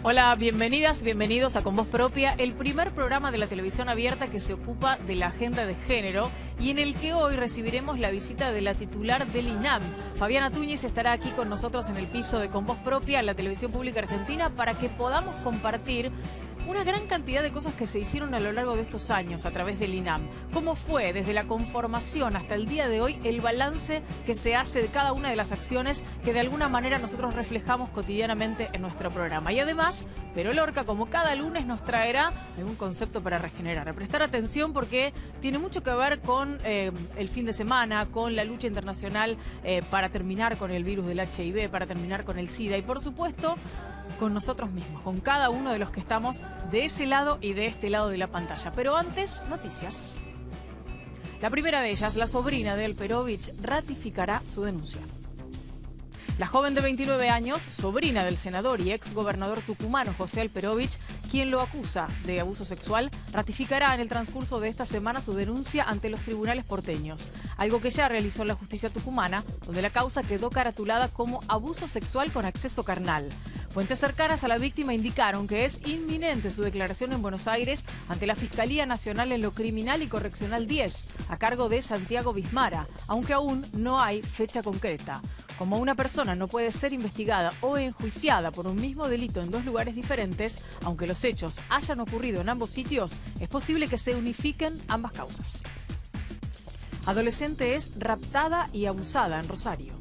Hola, bienvenidas, bienvenidos a Con Voz Propia, el primer programa de la televisión abierta que se ocupa de la agenda de género y en el que hoy recibiremos la visita de la titular del INAM. Fabiana Túñez estará aquí con nosotros en el piso de Con Voz Propia, la televisión pública argentina, para que podamos compartir una gran cantidad de cosas que se hicieron a lo largo de estos años a través del INAM. ¿Cómo fue desde la conformación hasta el día de hoy el balance que se hace de cada una de las acciones que de alguna manera nosotros reflejamos cotidianamente en nuestro programa? Y además, Vero Lorca, como cada lunes, nos traerá algún concepto para regenerar. A prestar atención porque tiene mucho que ver con el fin de semana, con la lucha internacional para terminar con el virus del HIV, para terminar con el SIDA y, por supuesto, con nosotros mismos, con cada uno de los que estamos de ese lado y de este lado de la pantalla. Pero antes, noticias. La primera de ellas, la sobrina de Alperovich, ratificará su denuncia. La joven de 29 años, sobrina del senador y ex gobernador tucumano José Alperovich, quien lo acusa de abuso sexual, ratificará en el transcurso de esta semana su denuncia ante los tribunales porteños, algo que ya realizó la justicia tucumana, donde la causa quedó caratulada como abuso sexual con acceso carnal. Fuentes cercanas a la víctima indicaron que es inminente su declaración en Buenos Aires ante la Fiscalía Nacional en lo Criminal y Correccional 10, a cargo de Santiago Bismara, aunque aún no hay fecha concreta. Como una persona no puede ser investigada o enjuiciada por un mismo delito en dos lugares diferentes, aunque los hechos hayan ocurrido en ambos sitios, es posible que se unifiquen ambas causas. Adolescente es raptada y abusada en Rosario.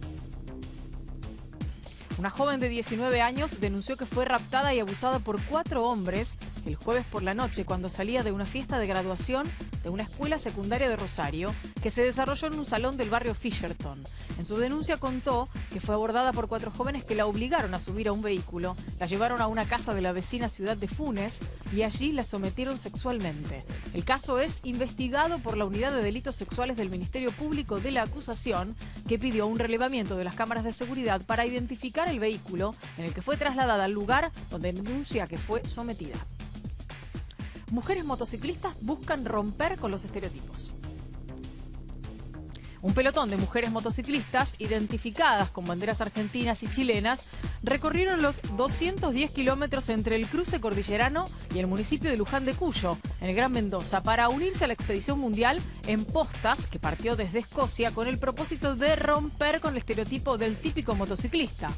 Una joven de 19 años denunció que fue raptada y abusada por 4 hombres el jueves por la noche cuando salía de una fiesta de graduación de una escuela secundaria de Rosario que se desarrolló en un salón del barrio Fisherton. En su denuncia contó que fue abordada por 4 jóvenes que la obligaron a subir a un vehículo, la llevaron a una casa de la vecina ciudad de Funes y allí la sometieron sexualmente. El caso es investigado por la Unidad de Delitos Sexuales del Ministerio Público de la Acusación, que pidió un relevamiento de las cámaras de seguridad para identificar el vehículo en el que fue trasladada al lugar donde denuncia que fue sometida. Mujeres motociclistas buscan romper con los estereotipos. Un pelotón de mujeres motociclistas, identificadas con banderas argentinas y chilenas, recorrieron los 210 kilómetros entre el cruce cordillerano y el municipio de Luján de Cuyo, en el Gran Mendoza, para unirse a la expedición mundial en postas que partió desde Escocia con el propósito de romper con el estereotipo del típico motociclista.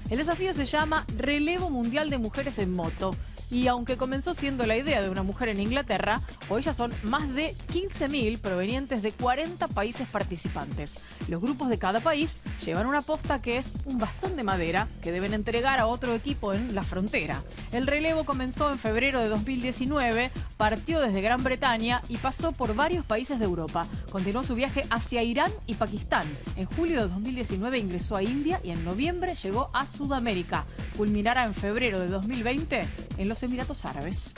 El desafío se llama Relevo Mundial de Mujeres en Moto. Y aunque comenzó siendo la idea de una mujer en Inglaterra, hoy ya son más de 15.000 provenientes de 40 países participantes. Los grupos de cada país llevan una posta que es un bastón de madera que deben entregar a otro equipo en la frontera. El relevo comenzó en febrero de 2019, partió desde Gran Bretaña y pasó por varios países de Europa. Continuó su viaje hacia Irán y Pakistán. En julio de 2019 ingresó a India y en noviembre llegó a Sudamérica. Culminará en febrero de 2020 en los Emiratos Árabes.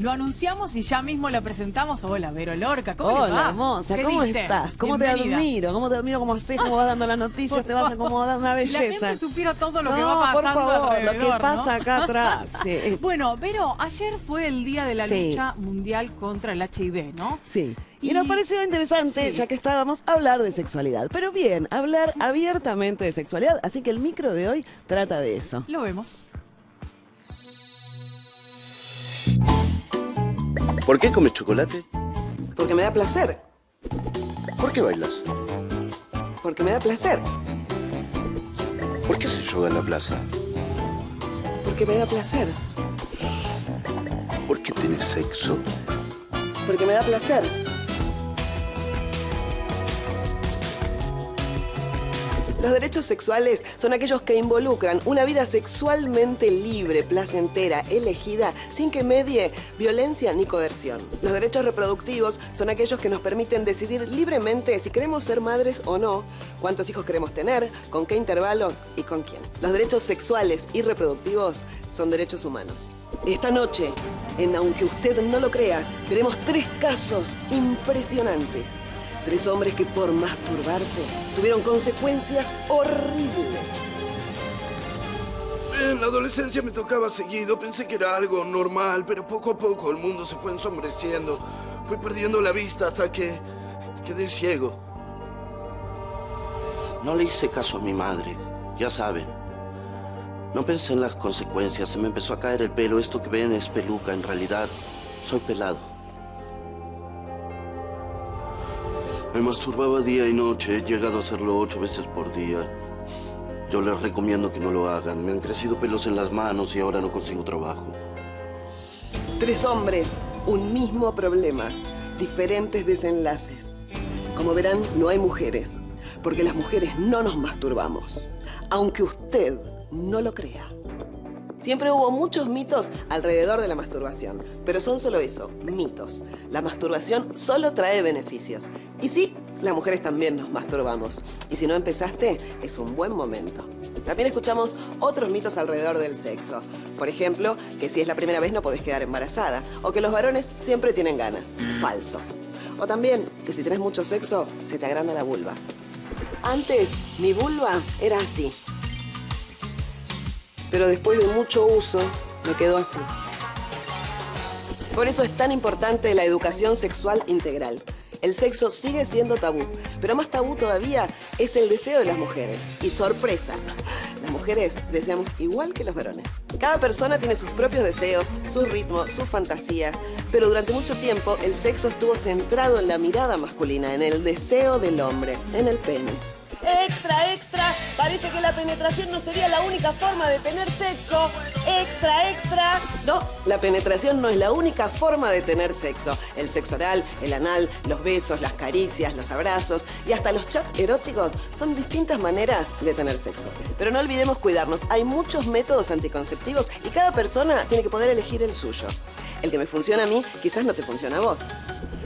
Lo anunciamos y ya mismo la presentamos. Hola, Vero Lorca, ¿cómo le va? Hola, hermosa, ¿cómo estás? ¿Cómo te admiro? ¿Cómo te admiro? ¿Cómo haces? ¿Cómo vas dando las noticias? Te vas acomodando una belleza. La gente supiera todo lo que va pasando por favor, alrededor, lo que pasa acá atrás. Sí. Bueno, Vero, ayer fue el día de la lucha mundial contra el HIV, ¿no? Sí. Y nos pareció interesante, ya que estábamos, hablar de sexualidad. Pero bien, hablar abiertamente de sexualidad. Así que el micro de hoy trata de eso. Lo vemos. ¿Por qué comes chocolate? Porque me da placer. ¿Por qué bailas? Porque me da placer. ¿Por qué haces yoga en la plaza? Porque me da placer. ¿Por qué tienes sexo? Porque me da placer. Los derechos sexuales son aquellos que involucran una vida sexualmente libre, placentera, elegida, sin que medie violencia ni coerción. Los derechos reproductivos son aquellos que nos permiten decidir libremente si queremos ser madres o no, cuántos hijos queremos tener, con qué intervalo y con quién. Los derechos sexuales y reproductivos son derechos humanos. Esta noche, en Aunque Usted No Lo Crea, veremos 3 casos impresionantes. 3 hombres que por masturbarse tuvieron consecuencias horribles. En la adolescencia me tocaba seguido, pensé que era algo normal, pero poco a poco el mundo se fue ensombreciendo. Fui perdiendo la vista hasta que quedé ciego. No le hice caso a mi madre, ya saben. No pensé en las consecuencias, se me empezó a caer el pelo. Esto que ven es peluca, en realidad soy pelado. Me masturbaba día y noche, he llegado a hacerlo 8 veces por día. Yo les recomiendo que no lo hagan. Me han crecido pelos en las manos y ahora no consigo trabajo. 3 hombres, un mismo problema, diferentes desenlaces. Como verán, no hay mujeres, porque las mujeres no nos masturbamos, aunque usted no lo crea. Siempre hubo muchos mitos alrededor de la masturbación, pero son solo eso, mitos. La masturbación solo trae beneficios. Y sí, las mujeres también nos masturbamos. Y si no empezaste, es un buen momento. También escuchamos otros mitos alrededor del sexo. Por ejemplo, que si es la primera vez no podés quedar embarazada. O que los varones siempre tienen ganas. Falso. O también que si tenés mucho sexo, se te agranda la vulva. Antes, mi vulva era así. Pero después de mucho uso, me quedó así. Por eso es tan importante la educación sexual integral. El sexo sigue siendo tabú, pero más tabú todavía es el deseo de las mujeres. Y sorpresa, las mujeres deseamos igual que los varones. Cada persona tiene sus propios deseos, su ritmo, sus fantasías, pero durante mucho tiempo el sexo estuvo centrado en la mirada masculina, en el deseo del hombre, en el pene. ¡Extra, extra! Parece que la penetración no sería la única forma de tener sexo. ¡Extra, extra! No, la penetración no es la única forma de tener sexo. El sexo oral, el anal, los besos, las caricias, los abrazos y hasta los chats eróticos son distintas maneras de tener sexo. Pero no olvidemos cuidarnos. Hay muchos métodos anticonceptivos y cada persona tiene que poder elegir el suyo. El que me funciona a mí, quizás no te funciona a vos.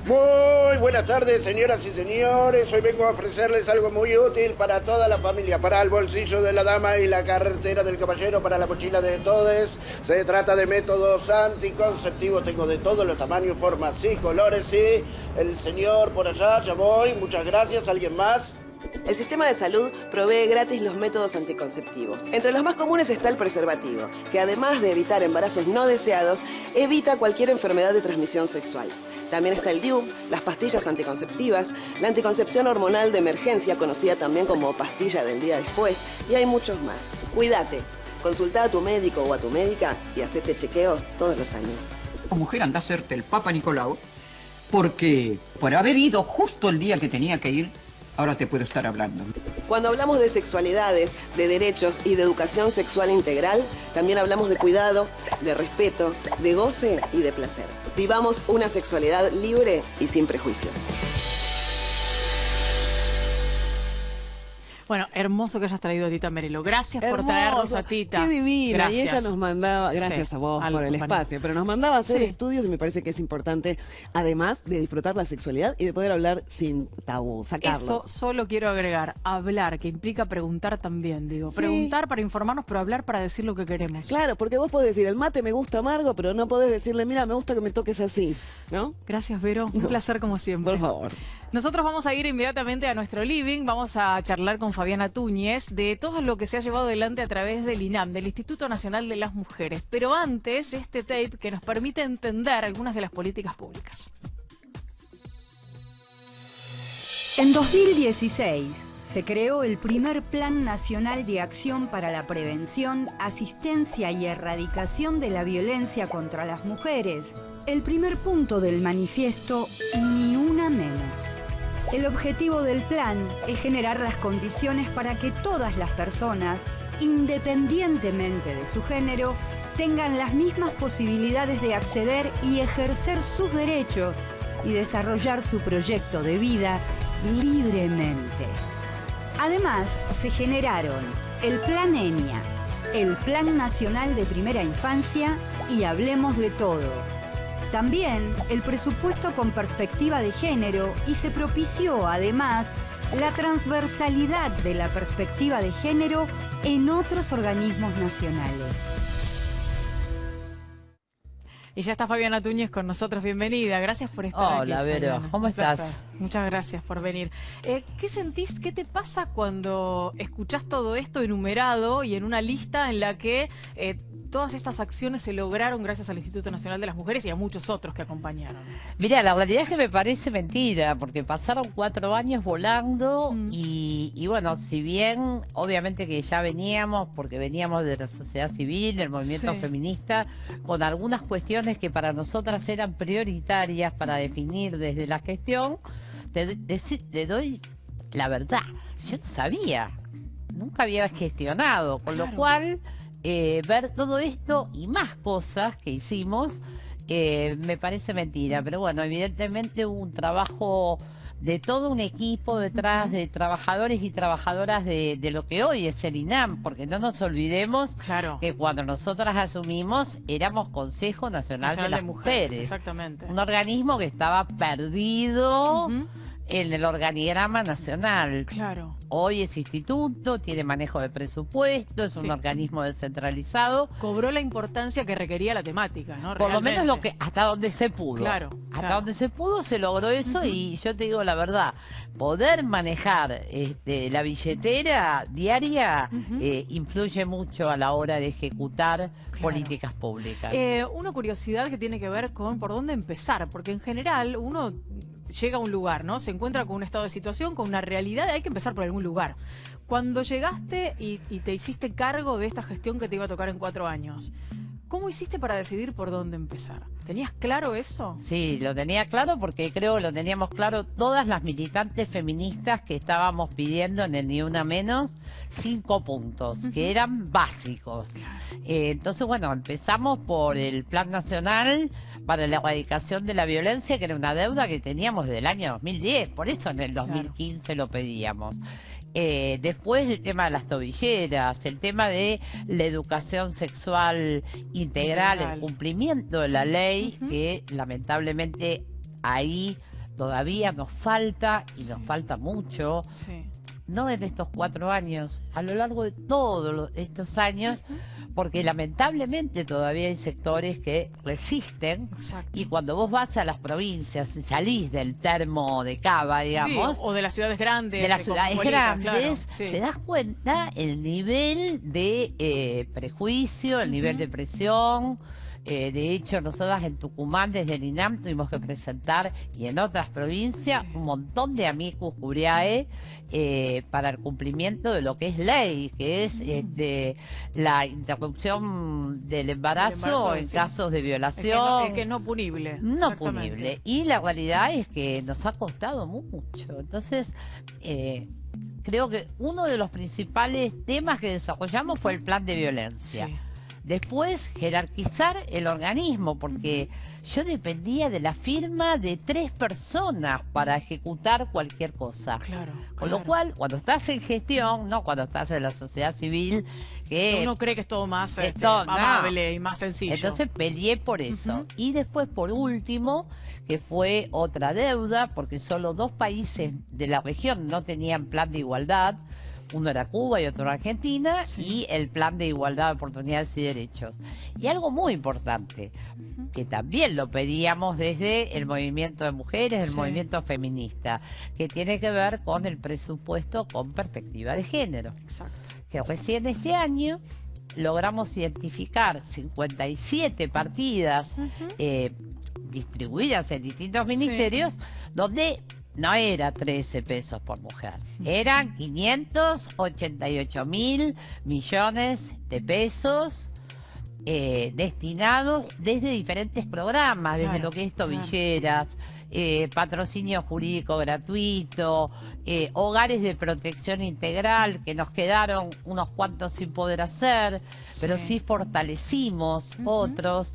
Muy buenas tardes, señoras y señores. Hoy vengo a ofrecerles algo muy útil para toda la familia, para el bolsillo de la dama y la cartera del caballero, para la mochila de todos. Se trata de métodos anticonceptivos. Tengo de todos los tamaños, formas y colores. Sí, el señor por allá, ya voy. Muchas gracias. ¿Alguien más? El sistema de salud provee gratis los métodos anticonceptivos. Entre los más comunes está el preservativo, que además de evitar embarazos no deseados, evita cualquier enfermedad de transmisión sexual. También está el DIU, las pastillas anticonceptivas, la anticoncepción hormonal de emergencia, conocida también como pastilla del día después, y hay muchos más. Cuídate, consulta a tu médico o a tu médica y hacete chequeos todos los años. Mujer, anda a hacerte el Papa Nicolau, porque por haber ido justo el día que tenía que ir, ahora te puedo estar hablando. Cuando hablamos de sexualidades, de derechos y de educación sexual integral, también hablamos de cuidado, de respeto, de goce y de placer. Vivamos una sexualidad libre y sin prejuicios. Bueno, hermoso que hayas traído a Tita Merelo. Gracias por traernos a Tita. Qué divina. Gracias. Y ella nos mandaba, gracias a vos por el espacio, pero nos mandaba a hacer estudios y me parece que es importante, además de disfrutar la sexualidad y de poder hablar sin tabú, sacarlo. Eso solo quiero agregar, hablar, que implica preguntar también, digo. Sí. Preguntar para informarnos, pero hablar para decir lo que queremos. Claro, porque vos podés decir, el mate me gusta amargo, pero no podés decirle, mira, me gusta que me toques así, ¿no? Gracias, Vero. Un placer como siempre. Por favor. Nosotros vamos a ir inmediatamente a nuestro living. Vamos a charlar con Fabiana Túñez de todo lo que se ha llevado adelante a través del INAM, del Instituto Nacional de las Mujeres. Pero antes, este tape que nos permite entender algunas de las políticas públicas. En 2016 se creó el primer Plan Nacional de Acción para la Prevención, Asistencia y Erradicación de la Violencia contra las Mujeres. El primer punto del manifiesto, ni una menos. El objetivo del plan es generar las condiciones para que todas las personas, independientemente de su género, tengan las mismas posibilidades de acceder y ejercer sus derechos y desarrollar su proyecto de vida libremente. Además, se generaron el Plan ENIA, el Plan Nacional de Primera Infancia y Hablemos de Todo. También el presupuesto con perspectiva de género y se propició, además, la transversalidad de la perspectiva de género en otros organismos nacionales. Y ya está Fabiana Túñez con nosotros. Bienvenida. Gracias por estar aquí. Hola, Vero. Fabiana. ¿Cómo Un estás? placer. Muchas gracias por venir. ¿Qué sentís, qué te pasa cuando escuchás todo esto enumerado y en una lista en la que todas estas acciones se lograron gracias al Instituto Nacional de las Mujeres y a muchos otros que acompañaron? Mira, la realidad es que me parece mentira, porque pasaron 4 años volando y bueno, si bien obviamente que ya veníamos, porque veníamos de la sociedad civil, del movimiento feminista, con algunas cuestiones que para nosotras eran prioritarias para definir desde la gestión, te doy la verdad, yo no sabía, nunca había gestionado, con lo cual ver todo esto y más cosas que hicimos me parece mentira, pero bueno, evidentemente hubo un trabajo de todo un equipo detrás de trabajadores y trabajadoras de lo que hoy es el INAM, porque no nos olvidemos que cuando nosotras asumimos éramos Consejo Nacional de las Mujeres, exactamente, un organismo que estaba perdido en el organigrama nacional. Claro. Hoy es instituto, tiene manejo de presupuesto, es un organismo descentralizado. Cobró la importancia que requería la temática, ¿no? Por lo menos lo que hasta donde se pudo. Claro. Hasta donde se pudo se logró eso y yo te digo la verdad, poder manejar la billetera diaria influye mucho a la hora de ejecutar políticas públicas. Una curiosidad que tiene que ver con por dónde empezar, porque en general uno llega a un lugar, ¿no? Se encuentra con un estado de situación, con una realidad, y hay que empezar por algún lugar. Cuando llegaste y te hiciste cargo de esta gestión que te iba a tocar en 4 años, ¿cómo hiciste para decidir por dónde empezar? ¿Tenías claro eso? Sí, lo tenía claro porque creo que lo teníamos claro todas las militantes feministas que estábamos pidiendo en el Ni Una Menos 5 puntos, que eran básicos. Entonces, bueno, empezamos por el Plan Nacional para la Erradicación de la Violencia, que era una deuda que teníamos desde el año 2010, por eso en el 2015 lo pedíamos. Después el tema de las tobilleras, el tema de la educación sexual integral, el cumplimiento de la ley, que lamentablemente ahí todavía nos falta y nos falta mucho. No en estos 4 años, a lo largo de todos estos años, porque lamentablemente todavía hay sectores que resisten. Y cuando vos vas a las provincias y salís del termo de Cava, digamos, o de las ciudades grandes, de las ciudades grandes, claro, te das cuenta el nivel de prejuicio, el nivel de presión. De hecho, nosotras en Tucumán, desde el INAM, tuvimos que presentar, y en otras provincias, un montón de amicus curiae para el cumplimiento de lo que es ley, que es la interrupción del embarazo en casos de violación. Es que no punible. No punible. Y la realidad es que nos ha costado mucho. Entonces, creo que uno de los principales temas que desarrollamos fue el plan de violencia. Después, jerarquizar el organismo, porque yo dependía de la firma de 3 personas para ejecutar cualquier cosa. Con lo cual, cuando estás en gestión, no cuando estás en la sociedad civil, que uno cree que es todo más amable y más sencillo. Entonces peleé por eso. Y después, por último, que fue otra deuda, porque solo 2 países de la región no tenían plan de igualdad. Uno era Cuba y otro era Argentina, y el plan de igualdad de oportunidades y derechos. Y algo muy importante, que también lo pedíamos desde el movimiento de mujeres, el movimiento feminista, que tiene que ver con el presupuesto con perspectiva de género. Que recién este año logramos identificar 57 partidas distribuidas en distintos ministerios, donde no era 13 pesos por mujer, eran 588.000 millones de pesos destinados desde diferentes programas, desde lo que es tobilleras, patrocinio jurídico gratuito, hogares de protección integral, que nos quedaron unos cuantos sin poder hacer, pero sí fortalecimos otros.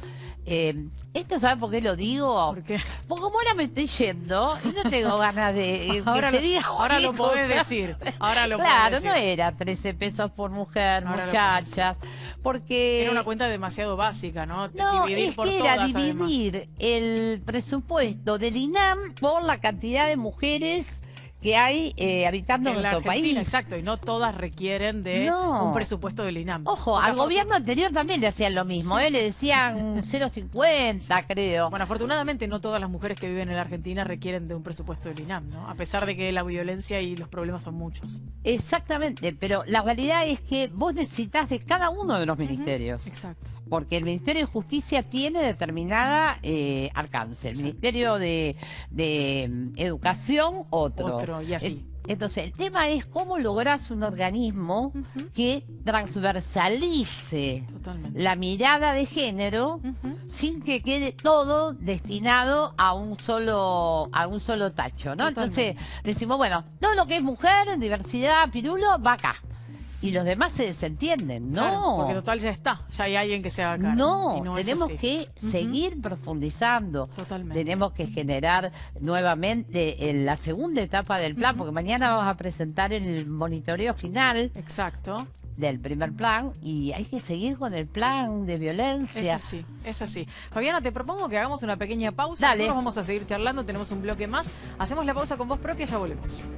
Esto, ¿sabes por qué lo digo? Porque como ahora me estoy yendo y no tengo ganas de ahora que se diga. Ahora lo podés decir. Ahora lo claro, podés decir. No era 13 pesos por mujer, ahora muchachas, porque era una cuenta demasiado básica, ¿no? No, dividir es por que era todas, dividir el presupuesto del INAM por la cantidad de mujeres que hay habitando En la nuestro Argentina, país. exacto, y no todas requieren de No. un presupuesto del INAM. Ojo, Porque al gobierno anterior también le hacían lo mismo, Sí, le decían 0,50, creo. Bueno, afortunadamente no todas las mujeres que viven en la Argentina requieren de un presupuesto del INAM, ¿no? A pesar de que la violencia y los problemas son muchos. Exactamente, pero la realidad es que vos necesitas de cada uno de los ministerios. Exacto. Porque el Ministerio de Justicia tiene determinada alcance, el Ministerio de Educación Otro, y así. Entonces, el tema es cómo lográs un organismo que transversalice Totalmente. la mirada de género sin que quede todo destinado a un solo tacho, ¿no? Totalmente. Entonces, decimos, bueno, todo lo que es mujer, diversidad, pirulo, va acá. Y los demás se desentienden. No. Claro, porque total ya está, ya hay alguien que se haga cargo. No, y no es tenemos así. que seguir profundizando. Totalmente. Tenemos que generar nuevamente en la segunda etapa del plan, porque mañana vamos a presentar el monitoreo final Exacto. del primer plan y hay que seguir con el plan de Es violencia. así, es así. Fabiana, te propongo que hagamos una pequeña pausa. Dale. Nosotros vamos a seguir charlando, tenemos un bloque más. Hacemos la pausa con voz propia, ya volvemos.